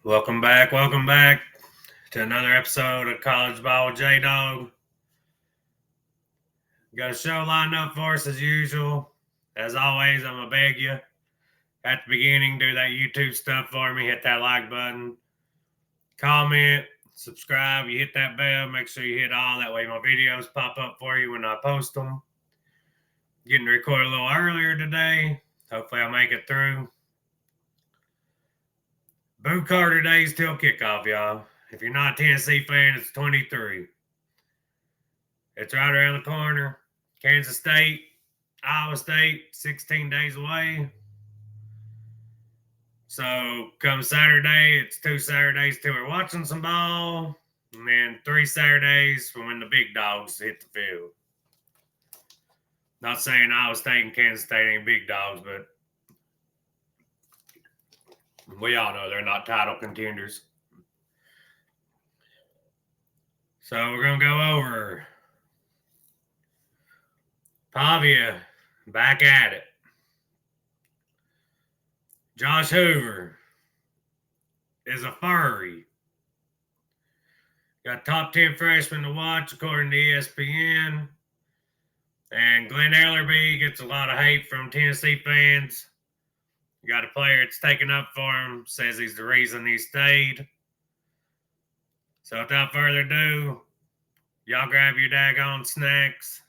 Welcome back to another episode of College Ball with J Dog. Got a show lined up for us as usual. As always, I'm gonna beg you at the beginning, do that YouTube stuff for me. Hit that like button, comment, subscribe. You hit that bell. Make sure you hit all. That way, my videos pop up for you when I post them. Getting to record a little earlier today. Hopefully, I'll make it through. Boot Carter Days till kickoff, y'all. If you're not a Tennessee fan, it's 23. It's right around the corner. Kansas State, Iowa State, 16 days away. So come Saturday, it's 2 Saturdays till we're watching some ball, and then 3 Saturdays from when the big dogs hit the field. Not saying Iowa State and Kansas State ain't big dogs, but we all know they're not title contenders. So we're going to go over Pavia, back at it. Josh Hoover is a furry. Got top 10 freshmen to watch according to ESPN. And Glenn Ellerby gets a lot of hate from Tennessee fans. You got a player that's taken up for him, says he's the reason he stayed. So without further ado, y'all grab your daggone snacks,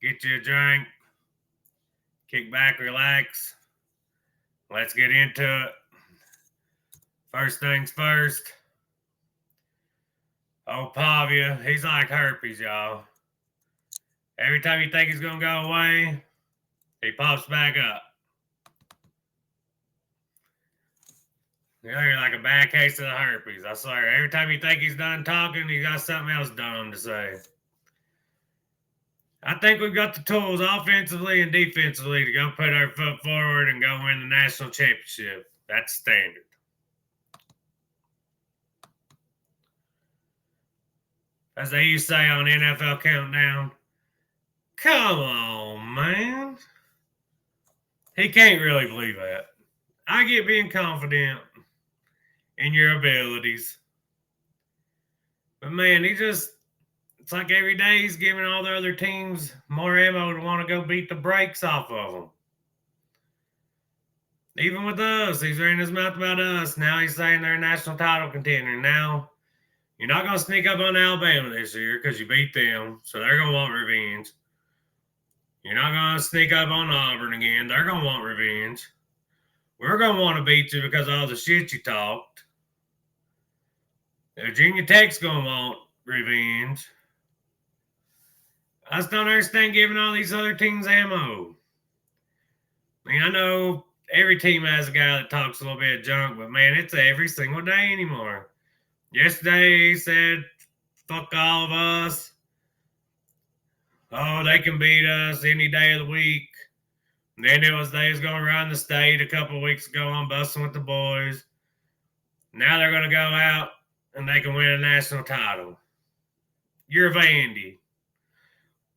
get you a drink, kick back, relax. Let's get into it. First things first. Oh, Pavia, he's like herpes, y'all. Every time you think he's going to go away, he pops back up. You're like a bad case of the herpes, I swear. Every time you think he's done talking, he got something else dumb to say. I think we've got the tools offensively and defensively to go put our foot forward and go win the national championship. That's standard. As they used to say on NFL Countdown, come on, man. He can't really believe that. I get being confident in your abilities. But, man, it's like every day he's giving all the other teams more ammo to want to go beat the brakes off of them. Even with us, he's running his mouth about us. Now he's saying they're a national title contender. Now, you're not going to sneak up on Alabama this year because you beat them, so they're going to want revenge. You're not going to sneak up on Auburn again. They're going to want revenge. We're going to want to beat you because of all the shit you talked. Virginia Tech's going to want revenge. I just don't understand giving all these other teams ammo. I mean, I know every team has a guy that talks a little bit of junk, but, man, it's every single day anymore. Yesterday, he said, fuck all of us. Oh, they can beat us any day of the week. And then they was going around the state a couple of weeks ago on Busting with the Boys. Now they're going to go out and they can win a national title. You're Vandy.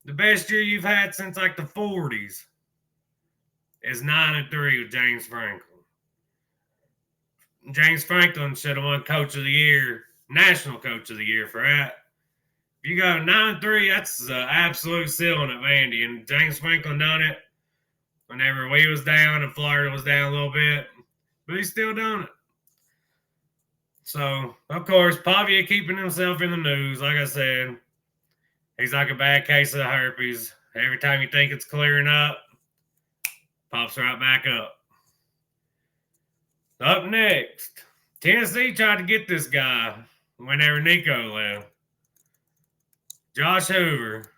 The best year you've had since like the 40s is 9-3 with James Franklin. James Franklin should have won Coach of the Year, National Coach of the Year for that. If you go 9-3, that's an absolute ceiling at Vandy. And James Franklin done it whenever we was down and Florida was down a little bit. But he's still done it. So, of course, Pavia keeping himself in the news. Like I said, he's like a bad case of the herpes. Every time you think it's clearing up, pops right back up. Up next, Tennessee tried to get this guy whenever Nico left. Josh Hoover.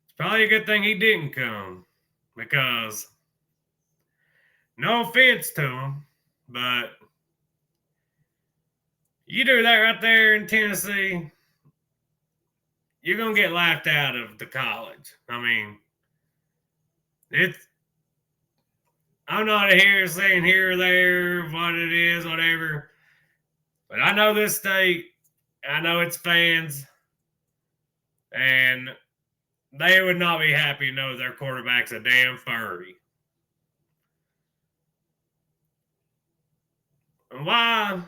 It's probably a good thing he didn't come because, no offense to him, but you do that right there in Tennessee, you're going to get laughed out of the college. I mean, I'm not here saying here or there what it is, whatever. But I know this state. I know its fans. And they would not be happy to know their quarterback's a damn furry. Why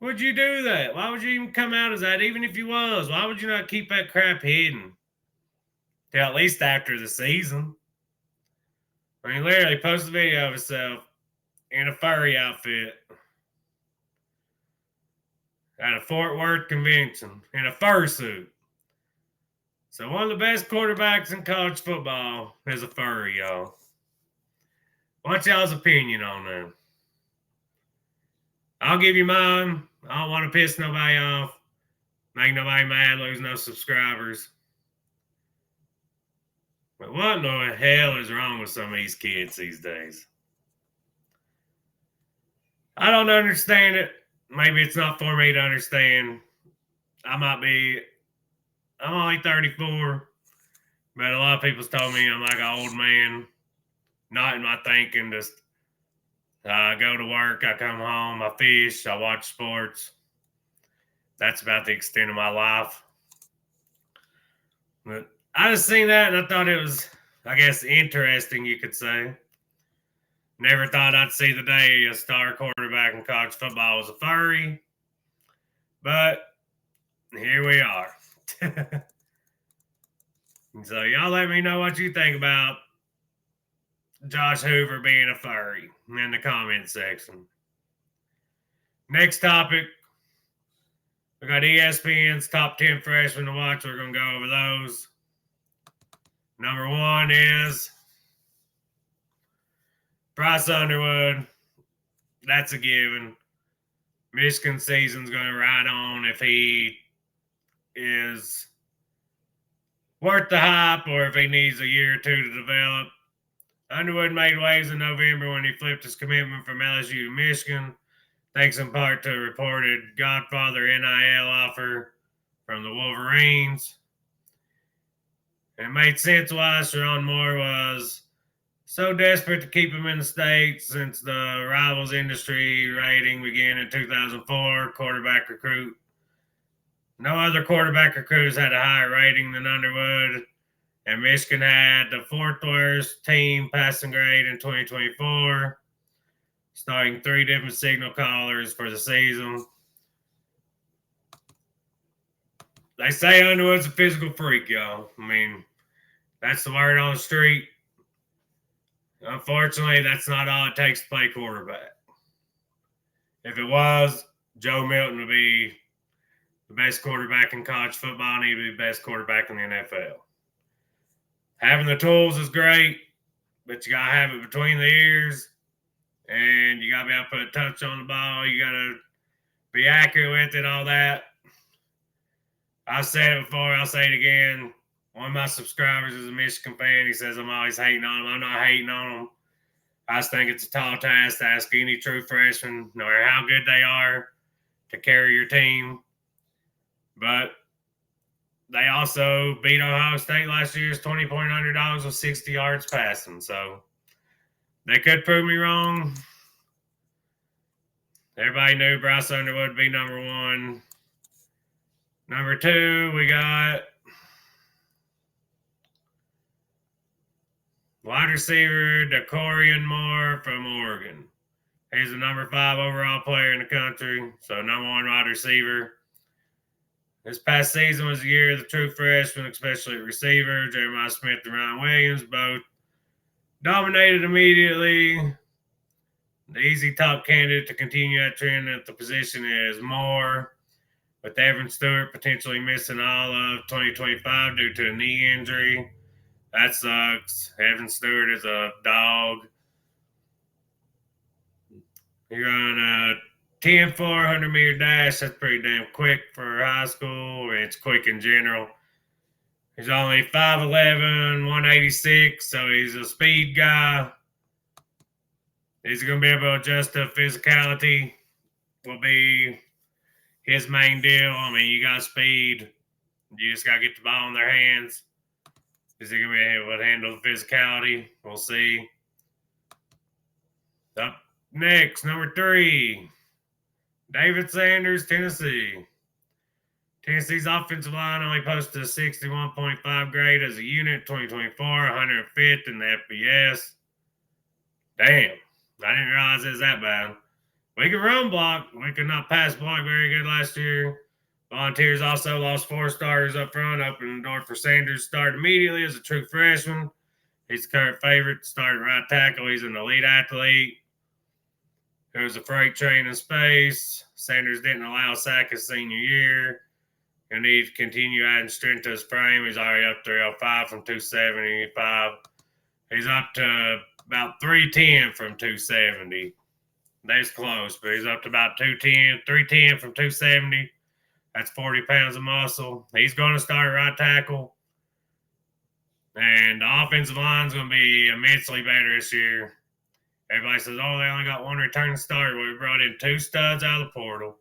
would you do that? Why would you even come out as that? Even if you was, why would you not keep that crap hidden till at least after the season? I mean, literally post a video of himself in a furry outfit at a Fort Worth convention in a fursuit. So one of the best quarterbacks in college football is a furry, y'all. What's y'all's opinion on that? I'll give you mine. I don't want to piss nobody off, make nobody mad, lose no subscribers. But what in the hell is wrong with some of these kids these days? I don't understand it. Maybe it's not for me to understand. I'm only 34, but a lot of people's told me I'm like an old man, not in my thinking, just I go to work, I come home, I fish, I watch sports. That's about the extent of my life. But I just seen that and I thought it was, I guess, interesting, you could say. Never thought I'd see the day a star quarterback in college football was a furry. But here we are. So y'all let me know what you think about Josh Hoover being a furry in the comment section. Next topic. We got ESPN's top 10 freshmen to watch. We're going to go over those. Number 1 is Bryce Underwood. That's a given. Michigan season's going to ride on if he is worth the hype or if he needs a year or two to develop. Underwood made waves in November when he flipped his commitment from LSU to Michigan, thanks in part to a reported Godfather NIL offer from the Wolverines. And it made sense why Sharon Moore was so desperate to keep him in the state since the Rivals industry rating began in 2004, quarterback recruit. No other quarterback recruits had a higher rating than Underwood, and Michigan had the 4th worst team passing grade in 2024, starting 3 different signal callers for the season. They say Underwood's a physical freak, y'all. I mean, that's the word on the street. Unfortunately, that's not all it takes to play quarterback. If it was, Joe Milton would be the best quarterback in college football, and he'd be the best quarterback in the NFL. Having the tools is great, but you got to have it between the ears, and you got to be able to put a touch on the ball. You got to be accurate with it, all that. I've said it before. I'll say it again. One of my subscribers is a Michigan fan. He says I'm always hating on him. I'm not hating on him. I just think it's a tall task to ask any true freshman, no matter how good they are, to carry your team. But they also beat Ohio State last year's 20-point underdogs with 60 yards passing. So they could prove me wrong. Everybody knew Bryce Underwood would be number 1. Number 2, we got wide receiver DeCorian Moore from Oregon. He's the number 5 overall player in the country, so number 1 wide receiver. This past season was the year of the true freshman, especially at receiver. Jeremiah Smith and Ryan Williams both dominated immediately. The easy top candidate to continue that trend at the position is Moore, with Evan Stewart potentially missing all of 2025 due to a knee injury. That sucks. Evan Stewart is a dog. He run a 10-4 100-meter dash. That's pretty damn quick for high school. It's quick in general. He's only 5'11", 186, so he's a speed guy. Is he going to be able to adjust to physicality? Will be his main deal. I mean, you got speed. You just got to get the ball in their hands. Is he going to be able to handle the physicality? We'll see. Up next, number 3, David Sanders, Tennessee. Tennessee's offensive line only posted a 61.5 grade as a unit, 2024, 105th in the FBS. Damn, I didn't realize it was that bad. We can run block. We could not pass block very good last year. Volunteers also lost 4 starters up front, opening the door for Sanders to start immediately as a true freshman. He's the current favorite to start at right tackle. He's an elite athlete who was a freight train in space. Sanders didn't allow a sack his senior year. He'll need to continue adding strength to his frame. He's already up 305 from 275. He's up to about 310 from 270. That's close, but he's up to about 210, 310 from 270. That's 40 pounds of muscle. He's going to start at right tackle. And the offensive line's going to be immensely better this year. Everybody says, oh, they only got one return starter. Well, we brought in 2 studs out of the portal.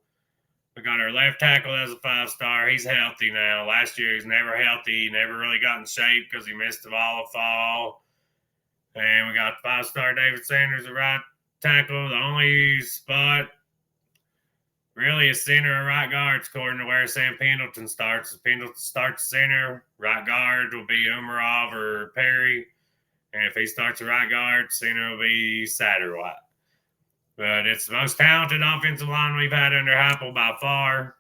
We got our left tackle as a 5-star. He's healthy now. Last year, he's never healthy. He never really got in shape because he missed the fall. And we got 5-star David Sanders at right tackle. The only spot really is center or right guard, according to where Sam Pendleton starts. If Pendleton starts center, right guard will be Umarov or Perry. And if he starts at right guard, center will be Satterwhite. But it's the most talented offensive line we've had under Heupel by far.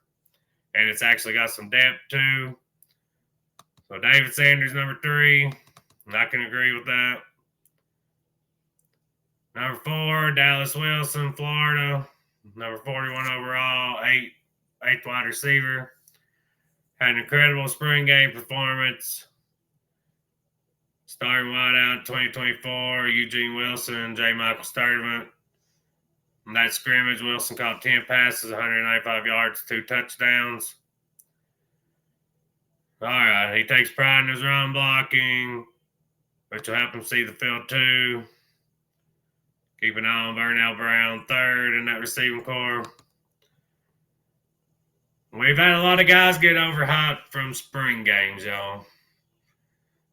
And it's actually got some depth, too. So David Sanders, number 3. I can agree with that. Number 4, Dallas Wilson, Florida. Number 41 overall, 8th wide receiver. Had an incredible spring game performance. Starting wide out 2024, Eugene Wilson, J. Michael Sturdivant. In that scrimmage, Wilson caught 10 passes, 195 yards, 2 touchdowns. All right, he takes pride in his run blocking, which will help him see the field too. Keep an eye on Vernell Brown, 3rd in that receiving core. We've had a lot of guys get overhyped from spring games, y'all.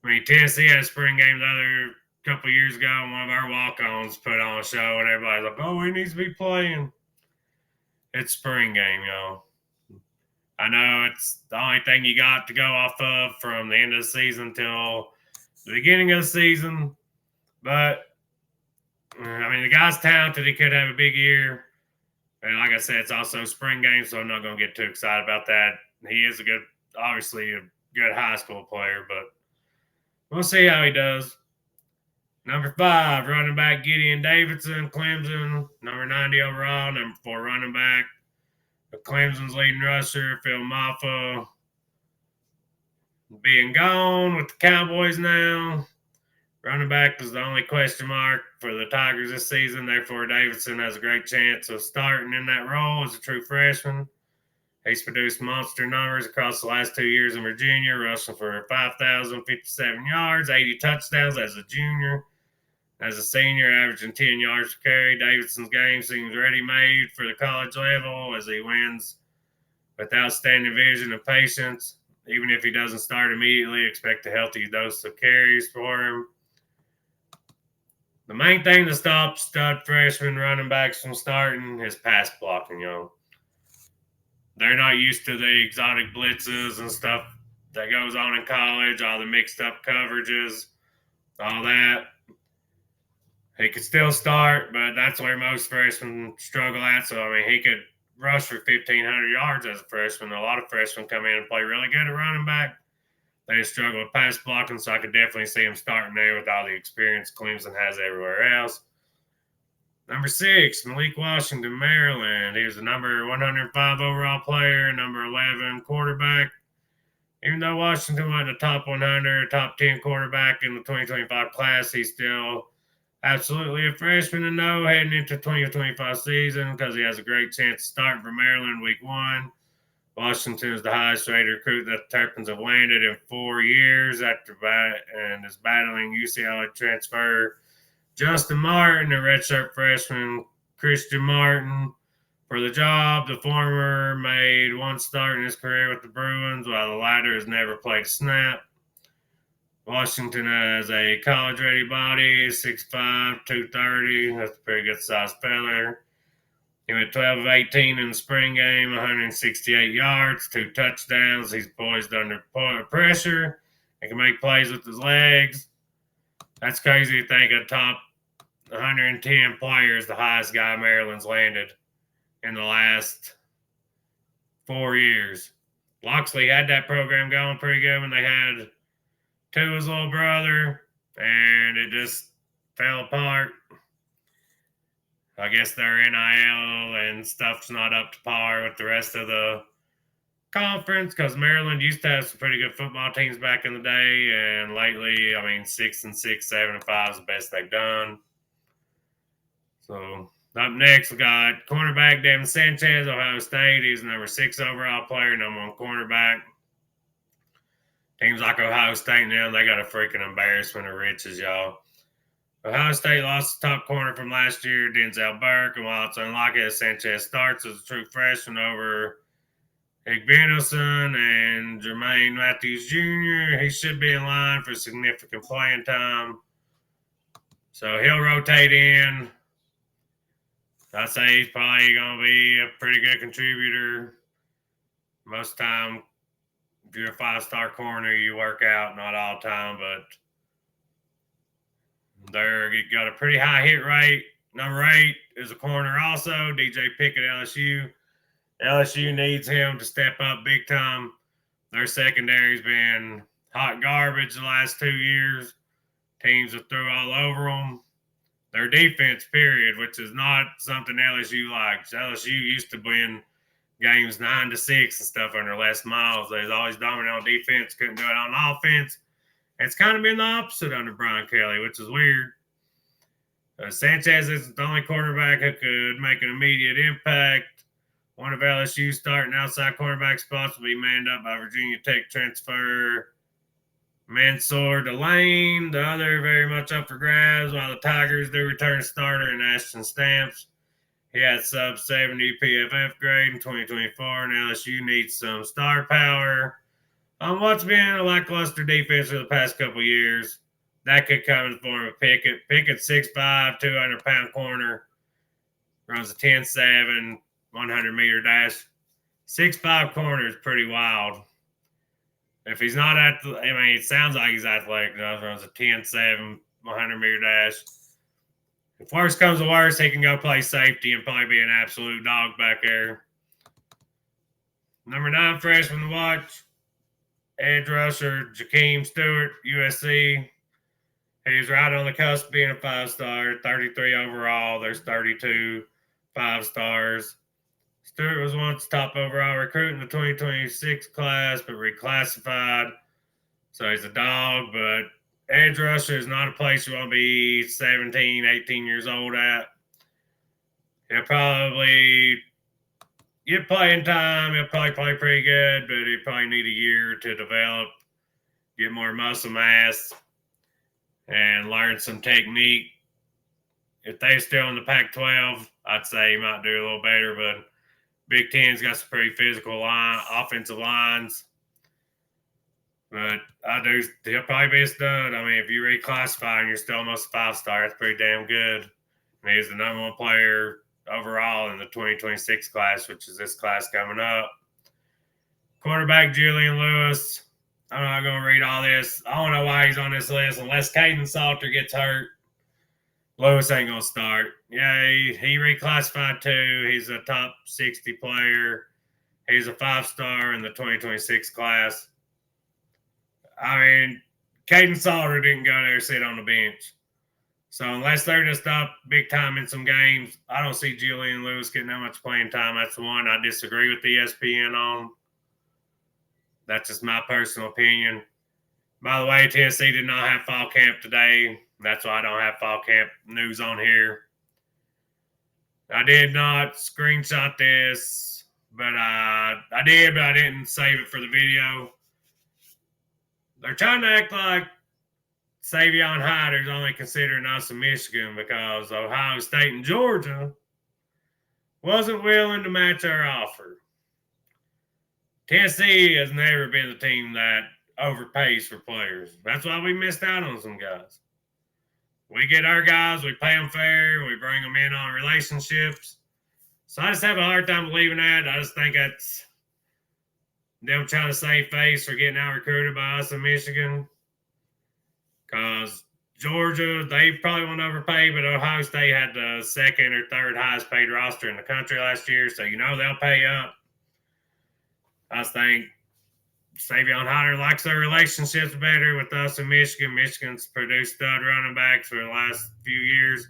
I mean, Tennessee had a spring game the other couple years ago, and one of our walk-ons put on a show, and everybody's like, oh, he needs to be playing. It's spring game, y'all. I know it's the only thing you got to go off of from the end of the season till the beginning of the season, but I mean, the guy's talented. He could have a big year. And like I said, it's also spring game, so I'm not going to get too excited about that. He is obviously a good high school player, but we'll see how he does. Number 5, running back Gideon Davidson, Clemson. Number 90 overall, number 4 running back. Clemson's leading rusher, Phil Maffa, being gone with the Cowboys now. Running back was the only question mark for the Tigers this season. Therefore, Davidson has a great chance of starting in that role as a true freshman. He's produced monster numbers across the last 2 years in Virginia, rushing for 5,057 yards, 80 touchdowns as a junior. As a senior, averaging 10 yards per carry. Davidson's game seems ready-made for the college level as he wins with outstanding vision and patience. Even if he doesn't start immediately, expect a healthy dose of carries for him. The main thing to stop stud freshman running backs from starting is pass blocking, y'all. They're not used to the exotic blitzes and stuff that goes on in college, all the mixed up coverages, all that. He could still start, but that's where most freshmen struggle at. So, I mean, he could rush for 1,500 yards as a freshman. A lot of freshmen come in and play really good at running back. They struggle with pass blocking, so I could definitely see him starting there with all the experience Clemson has everywhere else. Number 6, Malik Washington, Maryland. He was the number 105 overall player, number 11 quarterback. Even though Washington went in the top 100, top 10 quarterback in the 2025 class, he's still absolutely a freshman to know heading into 2025 season because he has a great chance to start for Maryland week 1. Washington is the highest rated recruit that the Terrapins have landed in 4 years and is battling UCLA transfer Justin Martin, a redshirt freshman Christian Martin, for the job. The former made 1 start in his career with the Bruins, while the latter has never played a snap. Washington has a college-ready body, 6'5", 230. That's a pretty good-sized feller. He went 12 of 18 in the spring game, 168 yards, 2 touchdowns. He's poised under pressure. He can make plays with his legs. That's crazy to think a top 110 player is the highest guy Maryland's landed. in the last 4 years. Loxley had that program going pretty good when they had Tua's little brother, and it just fell apart. I guess their NIL and stuff's not up to par with the rest of the conference, because Maryland used to have some pretty good football teams back in the day, and lately, 6-6, 7-5 is the best they've done. So up next, we got cornerback Devin Sanchez, Ohio State. He's the number 6 overall player, number 1 cornerback. Teams like Ohio State now, they got a freaking embarrassment of riches, y'all. Ohio State lost the top corner from last year, Denzel Burke, and while it's unlikely that Sanchez starts as a true freshman over Igbenelson and Jermaine Matthews Jr., he should be in line for significant playing time. So he'll rotate in. I'd say he's probably going to be a pretty good contributor. Most of the time, if you're a 5-star corner, you work out, not all the time, but they're got a pretty high hit rate. Number 8 is a corner also, DJ Pickett, LSU. LSU needs him to step up big time. Their secondary's been hot garbage the last 2 years. Teams have threw all over them. Their defense, period, which is not something LSU likes. LSU used to win games 9-6 and stuff under Les Miles. They was always dominant on defense, couldn't do it on offense. It's kind of been the opposite under Brian Kelly, which is weird. Sanchez isn't the only quarterback who could make an immediate impact. One of LSU's starting outside cornerback spots will be manned up by Virginia Tech transfer Mansour Delane. The other very much up for grabs, while the Tigers do return starter in Ashton Stamps. He had sub-70 PFF grade in 2024, and LSU needs some star power on what's been a lackluster defense for the past couple years. That could come in the form of Pickett. Pickett, 6'5", 200-pound corner, runs a 10.7, 100-meter dash. 6'5" corner is pretty wild. If he's not it sounds like he's athletic enough. Runs a 10.7, 100-meter dash. If worse comes to worse, he can go play safety and probably be an absolute dog back there. Number 9 freshman to watch, edge rusher Jakeem Stewart, USC. He's right on the cusp of being a 5-star, 33 overall. There's 32 5-stars. Stewart was once top overall recruit in the 2026 class, but reclassified. So he's a dog, but edge rusher is not a place you want to be 17, 18 years old at. He'll probably get playing time. He'll probably play pretty good, but he'll probably need a year to develop, get more muscle mass, and learn some technique. If they're still in the Pac-12, I'd say he might do a little better, but Big Ten's got some pretty physical offensive lines. But he'll probably be a stud. If you reclassify and you're still almost a 5-star, that's pretty damn good. And he's the number 1 player overall in the 2026 class, which is this class coming up. Quarterback Julian Lewis. I'm not going to read all this. I don't know why he's on this list. Unless Caden Salter gets hurt, Lewis ain't going to start. Yeah, he reclassified too. He's a top 60 player. He's a 5-star in the 2026 class. Caden Salter didn't go there, sit on the bench. So unless they're just up big time in some games, I don't see Julian Lewis getting that much playing time. That's the one I disagree with ESPN on. That's just my personal opinion. By the way, Tennessee did not have fall camp today. That's why I don't have fall camp news on here. I did not screenshot this, but I did, but I didn't save it for the video. They're trying to act like Savion Hyder's only considering us in Michigan because Ohio State and Georgia wasn't willing to match our offer. Tennessee has never been the team that overpays for players. That's why we missed out on some guys. We get our guys, we pay them fair, we bring them in on relationships. So I just have a hard time believing that. I just think that's them trying to save face for getting out recruited by us in Michigan. Because Georgia, they probably won't overpay, but Ohio State had the second or third highest paid roster in the country last year, so they'll pay up. I think Savion Hunter likes their relationships better with us in Michigan. Michigan's produced stud running backs for the last few years,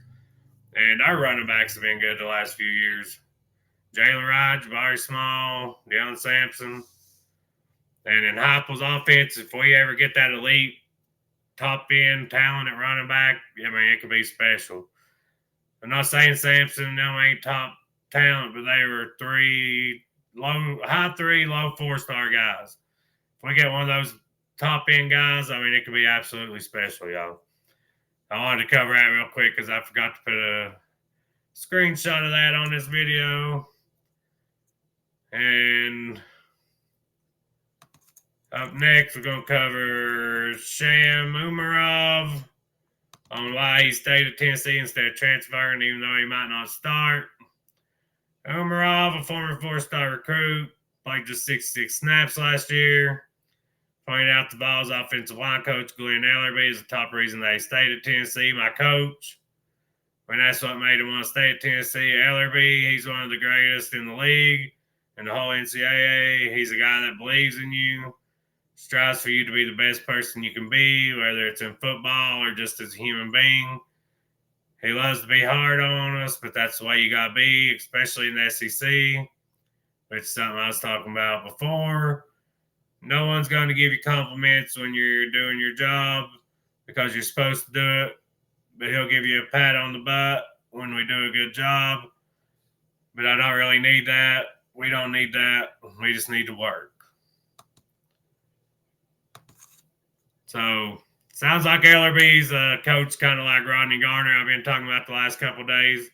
and our running backs have been good the last few years. Jalen Wright, Jabari Small, Deion Sampson. And in Heupel's offense, if we ever get that elite top end talent at running back, it could be special. I'm not saying Sampson ain't top talent, but they were high three, low 4-star guys. If we get one of those top end guys, it could be absolutely special, y'all. I wanted to cover that real quick because I forgot to put a screenshot of that on this video. And up next, we're going to cover Sham Umarov on why he stayed at Tennessee instead of transferring, even though he might not start. Umarov, a former 4-star recruit, played just 66 snaps last year. Pointed out the Vols' offensive line coach, Glenn Ellerby, is the top reason they stayed at Tennessee. My coach, when that's what made him want to stay at Tennessee. Ellerby, he's one of the greatest in the league and the whole NCAA. He's a guy that believes in you, strives for you to be the best person you can be, whether it's in football or just as a human being. He loves to be hard on us, but that's the way you got to be, especially in the SEC, which is something I was talking about before. No one's going to give you compliments when you're doing your job because you're supposed to do it, but he'll give you a pat on the butt when we do a good job. But I don't really need that. We don't need that. We just need to work. So, sounds like Ellerby's a coach kind of like Rodney Garner. I've been talking about the last couple of days.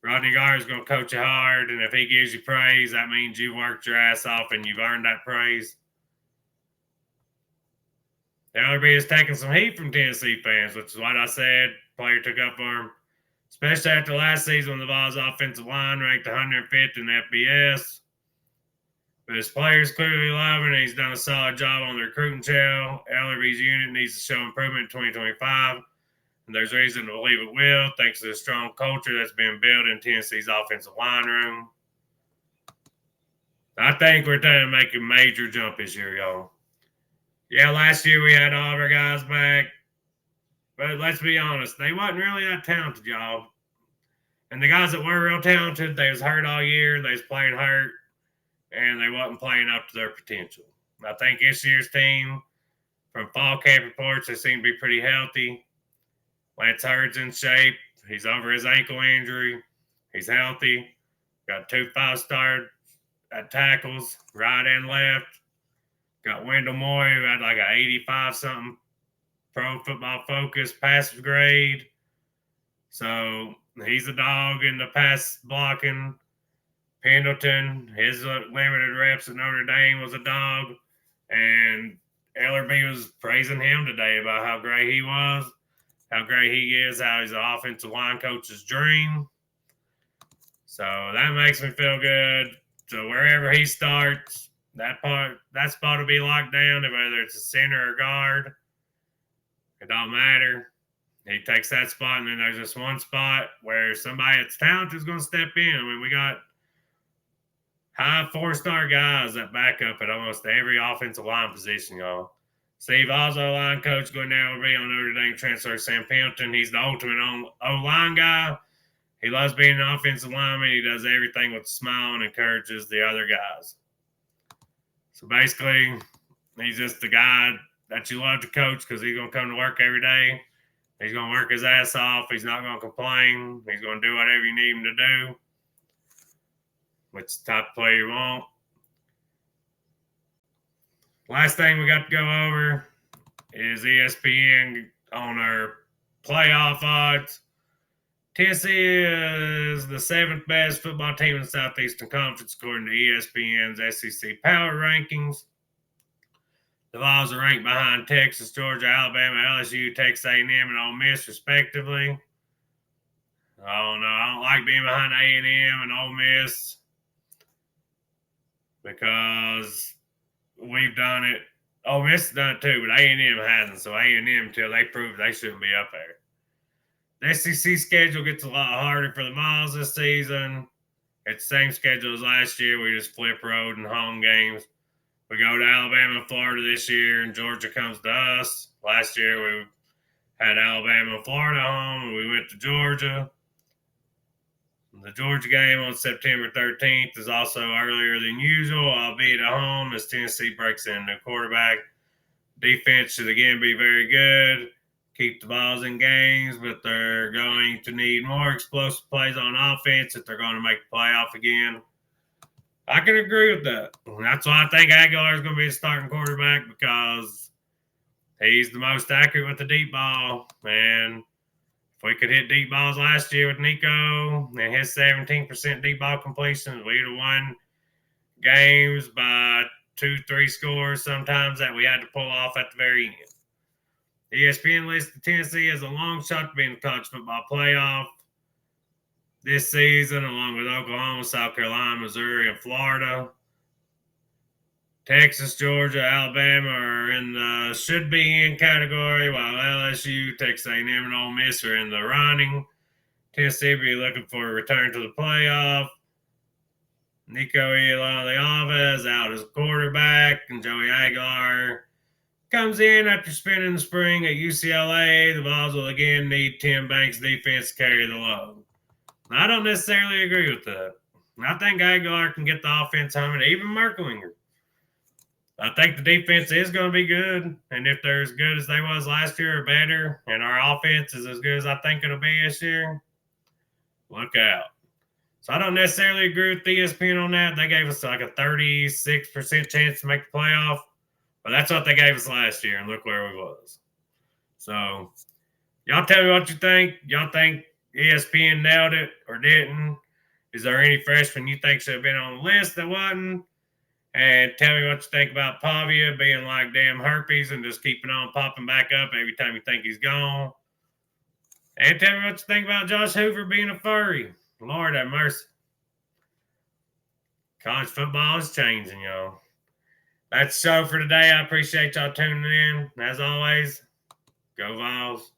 Rodney Garner's going to coach you hard, and if he gives you praise, that means you worked your ass off and you've earned that praise. Ellerby is taking some heat from Tennessee fans, which is what I said. Player took up for him, especially after last season when the Vols' offensive line ranked 105th in FBS. But his players clearly love him, and he's done a solid job on the recruiting trail. Ellerby's unit needs to show improvement in 2025, and there's reason to believe it will, thanks to the strong culture that's been built in Tennessee's offensive line room. I think we're trying to make a major jump this year, y'all. Yeah, last year we had all of our guys back, but let's be honest, they wasn't really that talented, y'all. And the guys that were real talented, they was hurt all year, they was playing hurt, and they wasn't playing up to their potential. I think this year's team, from fall camp reports, they seem to be pretty healthy. Lance Hurd's in shape. He's over his ankle injury. He's healthy. Got 2 5-star at tackles, right and left. Got Wendell Moy, who had like an 85-something Pro Football Focus passive grade. So he's a dog in the pass blocking. Pendleton, his limited reps at Notre Dame, was a dog. And Ellerby was praising him today about how great he was, how great he is, how he's an offensive line coach's dream. So that makes me feel good. So wherever he starts, that spot will be locked down, whether it's a center or guard. It don't matter. He takes that spot, and then there's just one spot where somebody that's talented is going to step in. We got high 4-star guys that back up at almost every offensive line position, y'all. Steve Oslo, line coach, going down will be on Notre Dame transfer Sam Pendleton. He's the ultimate O-line guy. He loves being an offensive lineman. He does everything with a smile and encourages the other guys. So basically, he's just the guy that you love to coach because he's going to come to work every day. He's going to work his ass off. He's not going to complain. He's going to do whatever you need him to do. Which type of player you want. Last thing we got to go over is ESPN on our playoff odds. Tennessee is the 7th best football team in the Southeastern Conference according to ESPN's SEC Power Rankings. The Vols are ranked behind Texas, Georgia, Alabama, LSU, Texas A&M, and Ole Miss, respectively. I don't like being behind A&M and Ole Miss because we've done it Ole Miss has done it too, but A&M hasn't. So A&M, until they prove they shouldn't be up there. The SEC schedule gets a lot harder for the Miles this season. It's the same schedule as last year. We just flip road and home games. We go to Alabama and Florida this year, and Georgia comes to us. Last year, we had Alabama and Florida home, and we went to Georgia. The Georgia game on September 13th is also earlier than usual, albeit at home, as Tennessee breaks in the quarterback. Defense should again be very good. Keep the balls in games, but they're going to need more explosive plays on offense if they're going to make the playoff again. I can agree with that. That's why I think Aguilar is going to be a starting quarterback, because he's the most accurate with the deep ball. And if we could hit deep balls last year with Nico and his 17% deep ball completions, we'd have won games by 2-3 scores sometimes that we had to pull off at the very end. ESPN listed Tennessee as a long shot to be in the college football playoff this season, along with Oklahoma, South Carolina, Missouri, and Florida. Texas, Georgia, Alabama are in the should-be-in category, while LSU, Texas A&M, and Ole Miss are in the running. Tennessee will be looking for a return to the playoff. Nico Iamaleava is out as quarterback, and Joey Aguilar comes in after spending the spring at UCLA. The Vols will again need Tim Banks' defense to carry the load. I don't necessarily agree with that. I think Aguilar can get the offense humming, even Merklinger. I think the defense is going to be good, and if they're as good as they was last year or better, and our offense is as good as I think it'll be this year, look out. So I don't necessarily agree with ESPN on that. They gave us like a 36% chance to make the playoff, but that's what they gave us last year, and look where we was. So y'all tell me what you think. Y'all think ESPN nailed it or didn't? Is there any freshman you think should have been on the list that wasn't? And tell me what you think about Pavia being like damn herpes and just keeping on popping back up every time you think he's gone. And tell me what you think about Josh Hoover being a furry. Lord have mercy. College football is changing, y'all. That's the show for today. I appreciate y'all tuning in. As always, go Vols.